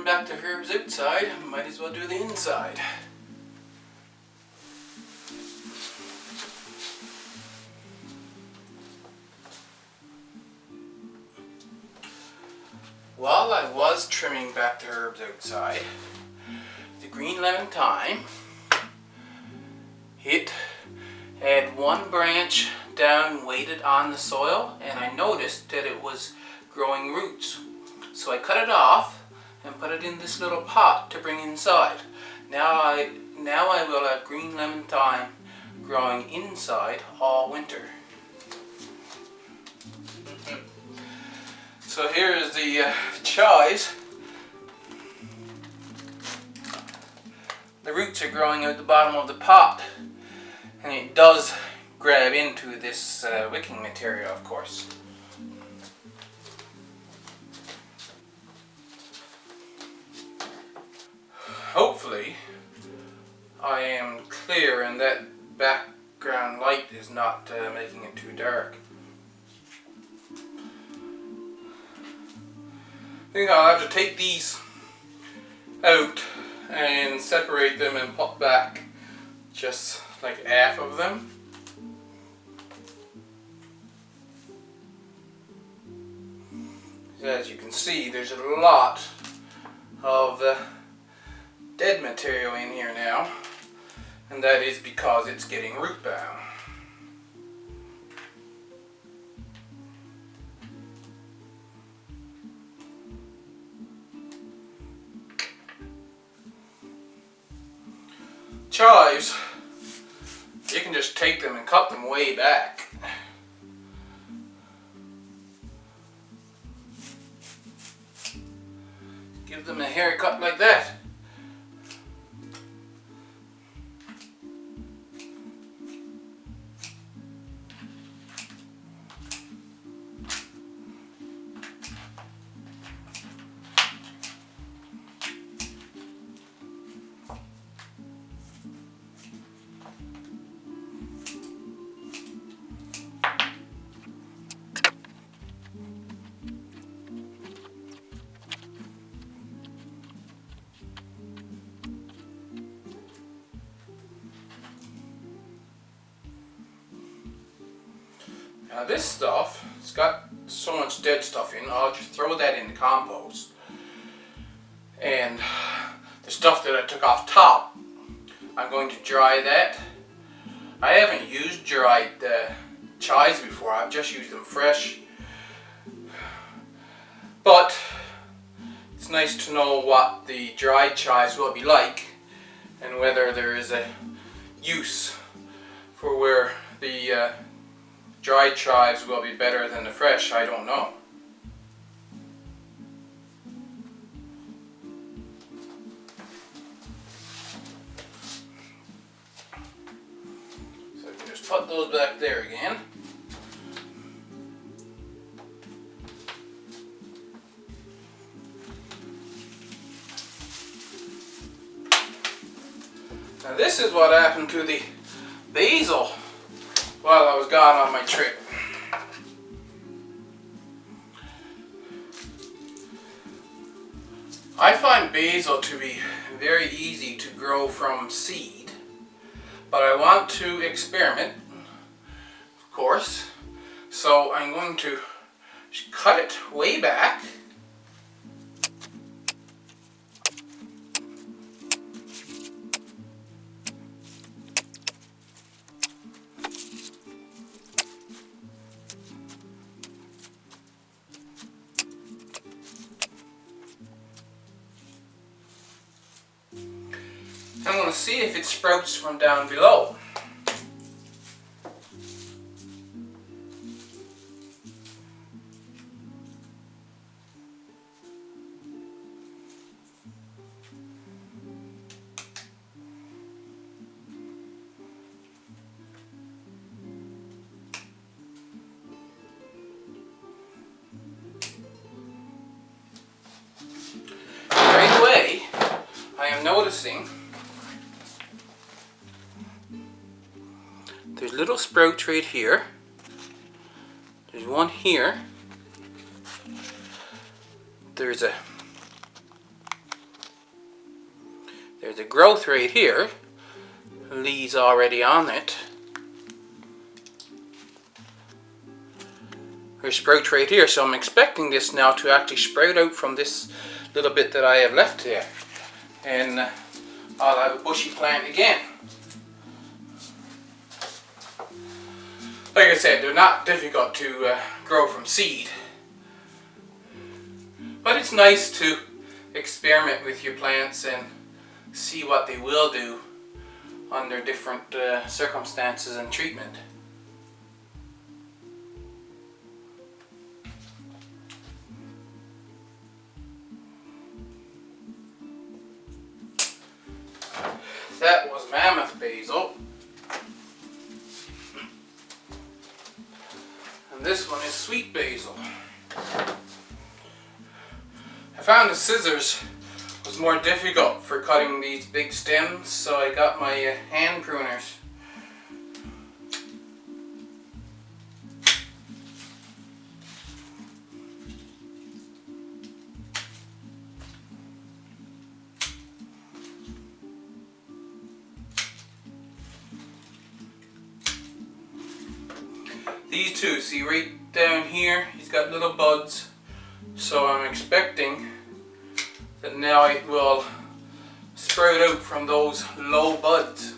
trimming back the herbs outside, might as well do the inside. While I was trimming back the herbs outside, the green lemon thyme, it had one branch down weighted on the soil, and I noticed that it was growing roots. So I cut it off and put it in this little pot to bring inside. Now I will have green lemon thyme growing inside all winter. So here is the chives. The roots are growing out the bottom of the pot, and it does grab into this wicking material, of course. Hopefully I am clear and that background light is not making it too dark. I think I'll have to take these out and separate them and put back just like half of them. As you can see, there's a lot of dead material in here now, and that is because it's getting root bound. Chives, you can just take them and cut them way back. Give them a haircut like that. Now this stuff, it's got so much dead stuff in, I'll just throw that in the compost. And the stuff that I took off top, I'm going to dry that. I haven't used dried chives before, I've just used them fresh. But it's nice to know what the dried chives will be like and whether there is a use for where the dried chives will be better than the fresh, I don't know. So I can just put those back there again. Now this is what happened to the basil while I was gone on my trip. I find basil to be very easy to grow from seed, but I want to experiment, of course, so I'm going to cut it way back. I'm going to see if it sprouts from down below. Right away, I am noticing there's little sprouts right here. There's one here. There's a There's a growth right here. Leaves already on it. There's sprouts right here, so I'm expecting this now to actually sprout out from this little bit that I have left here. And I'll have a bushy plant again. Like I said, they're not difficult to grow from seed. But it's nice to experiment with your plants and see what they will do under different circumstances and treatment. That was mammoth basil. And this one is sweet basil. I found the scissors was more difficult for cutting these big stems, so I got my hand pruners. These two, see right down here, he's got little buds, so I'm expecting that now it will sprout out from those low buds.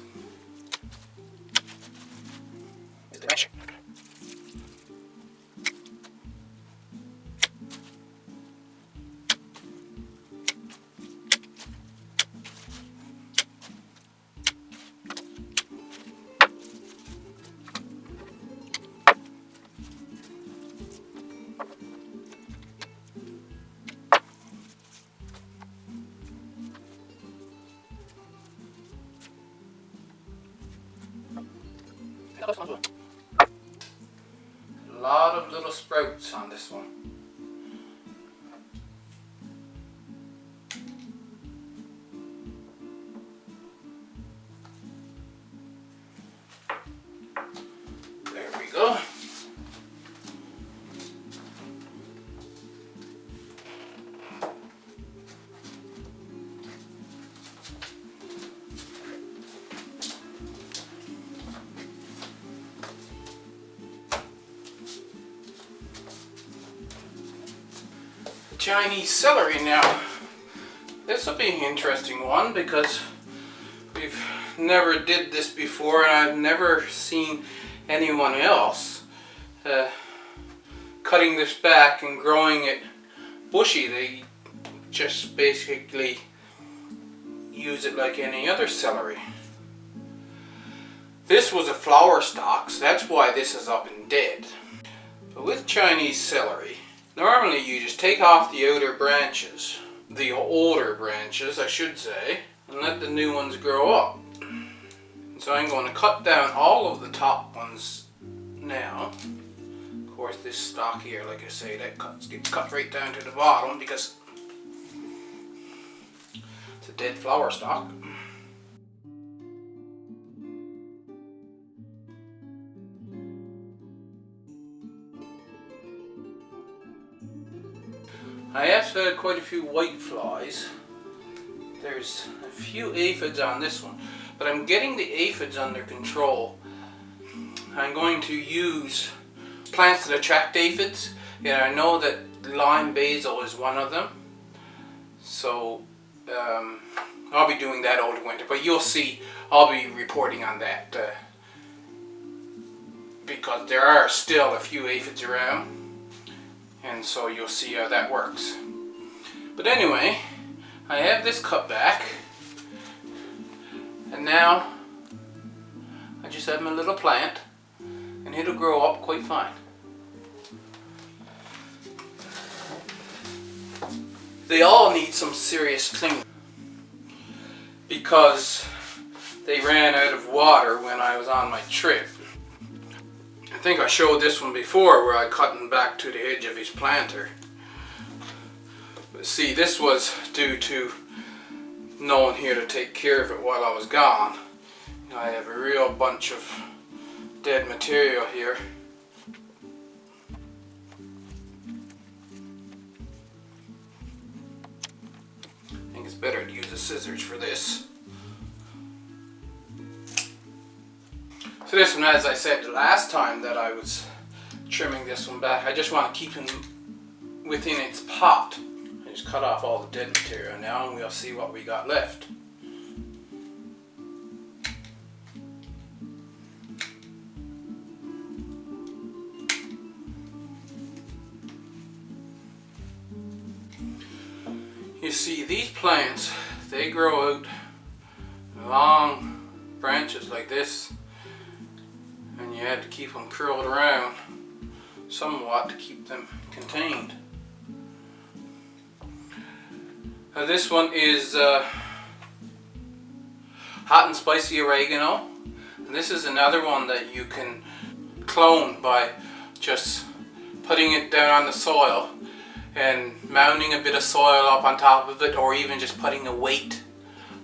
A lot of little sprouts on this one. There we go. Chinese celery now. This will be an interesting one because we've never did this before and I've never seen anyone else cutting this back and growing it bushy. They just basically use it like any other celery. This was a flower stalk, so that's why this is up and dead. But with Chinese celery, normally you just take off the outer branches, the older branches I should say, and let the new ones grow up. And so I'm going to cut down all of the top ones now. Of course this stalk here, like I say, that gets cut right down to the bottom because it's a dead flower stalk. I have had quite a few white flies. There's a few aphids on this one, but I'm getting the aphids under control. I'm going to use plants that attract aphids, and I know that lime basil is one of them. So I'll be doing that over the winter, but you'll see I'll be reporting on that because there are still a few aphids around. And so you'll see how that works. But anyway, I have this cut back. And now I just have my little plant and it'll grow up quite fine. They all need some serious cleaning because they ran out of water when I was on my trip. I think I showed this one before where I cut him back to the edge of his planter. But see, this was due to no one here to take care of it while I was gone. I have a real bunch of dead material here. I think it's better to use the scissors for this. So this one, as I said the last time that I was trimming this one back, I just want to keep him within its pot. I just cut off all the dead material now and we'll see what we got left. You see, these plants, they grow out long branches like this, and you had to keep them curled around somewhat to keep them contained. Now this one is hot and spicy oregano, and this is another one that you can clone by just putting it down on the soil and mounding a bit of soil up on top of it, or even just putting a weight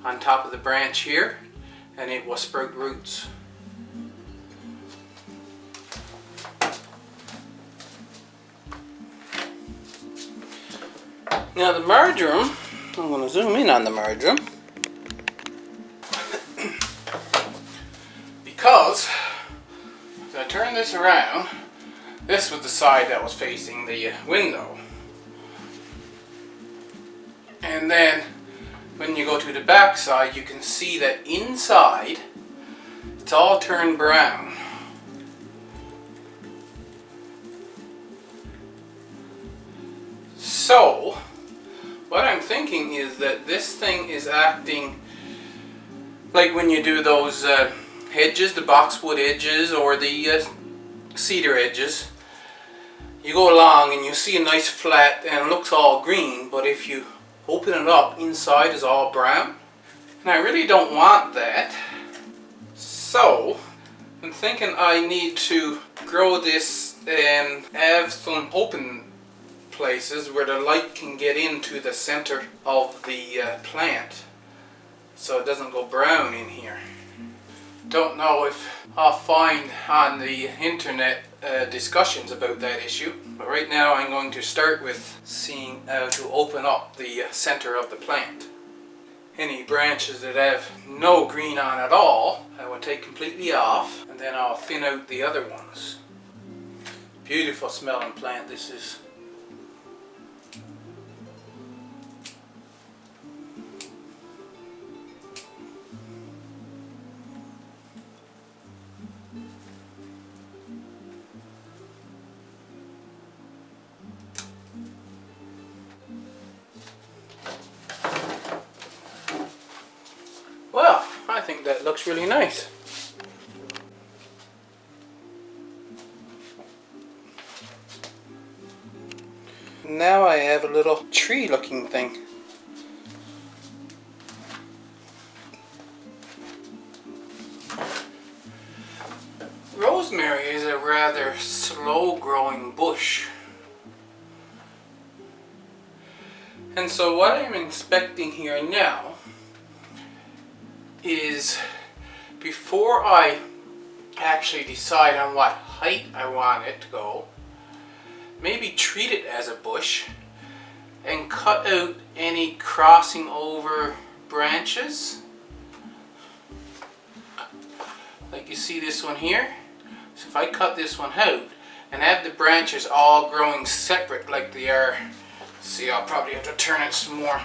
on top of the branch here, and it will sprout roots. Now the marjoram, I'm going to zoom in on the marjoram because if I turn this around, this was the side that was facing the window. And then when you go to the back side, you can see that inside it's all turned brown. So what I'm thinking is that this thing is acting like when you do those hedges, the boxwood edges or the cedar edges. You go along and you see a nice flat and it looks all green, but if you open it up, inside is all brown. And I really don't want that. So I'm thinking I need to grow this and have some open places where the light can get into the center of the plant so it doesn't go brown in here. Don't know if I'll find on the internet discussions about that issue, but right now I'm going to start with seeing how to open up the center of the plant. Any branches that have no green on at all, I will take completely off, and then I'll thin out the other ones. Beautiful smelling plant this is. Well, I think that looks really nice. Now I have a little tree looking thing. Rosemary is a rather slow growing bush. And so what I'm inspecting here now is, before I actually decide on what height I want it to go, maybe treat it as a bush and cut out any crossing over branches. Like you see this one here. So if I cut this one out and have the branches all growing separate like they are, see, I'll probably have to turn it some more,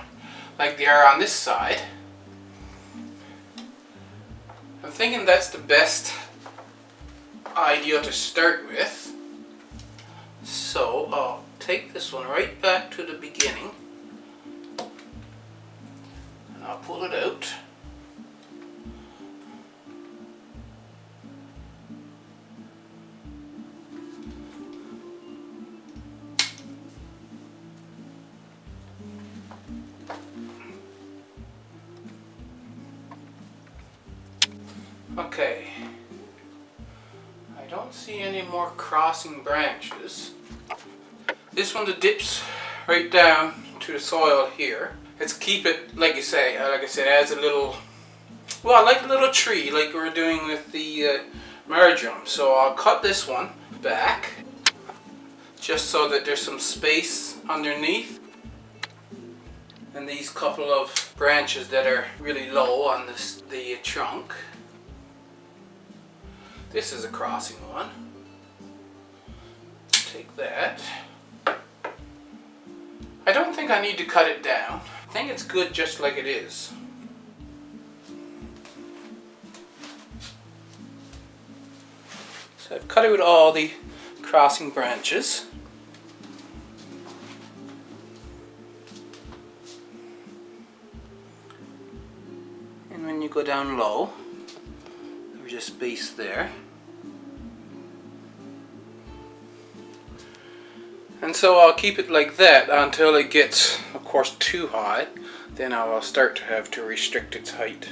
like they are on this side. I'm thinking that's the best idea to start with. So I'll take this one right back to the beginning and I'll pull it out. Okay, I don't see any more crossing branches. This one that dips right down to the soil here. Let's keep it, like I said, as a little, well, like a little tree, like we're doing with the marjoram. So I'll cut this one back, just so that there's some space underneath. And these couple of branches that are really low on the trunk. This is a crossing one. Take that. I don't think I need to cut it down. I think it's good just like it is. So I've cut out all the crossing branches. And when you go down low, there's a space there. And so I'll keep it like that until it gets, of course, too high. Then I will start to have to restrict its height.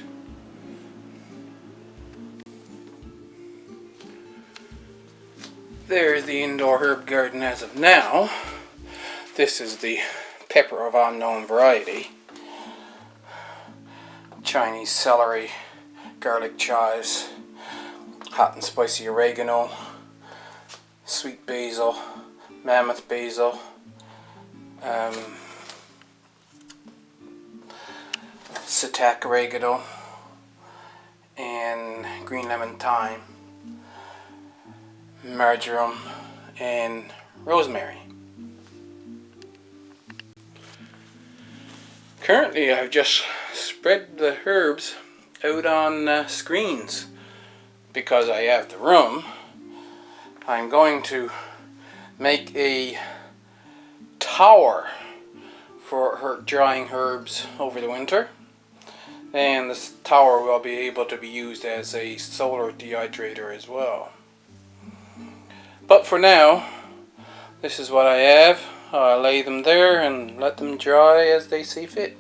There's the indoor herb garden as of now. This is the pepper of unknown variety. Chinese celery, garlic chives, hot and spicy oregano, sweet basil, mammoth basil, Satak oregano, and green lemon thyme, marjoram, and rosemary. Currently I've just spread the herbs out on screens because I have the room. I'm going to make a tower for drying herbs over the winter, and this tower will be able to be used as a solar dehydrator as well. But for now, this is what I have. I'll lay them there and let them dry as they see fit.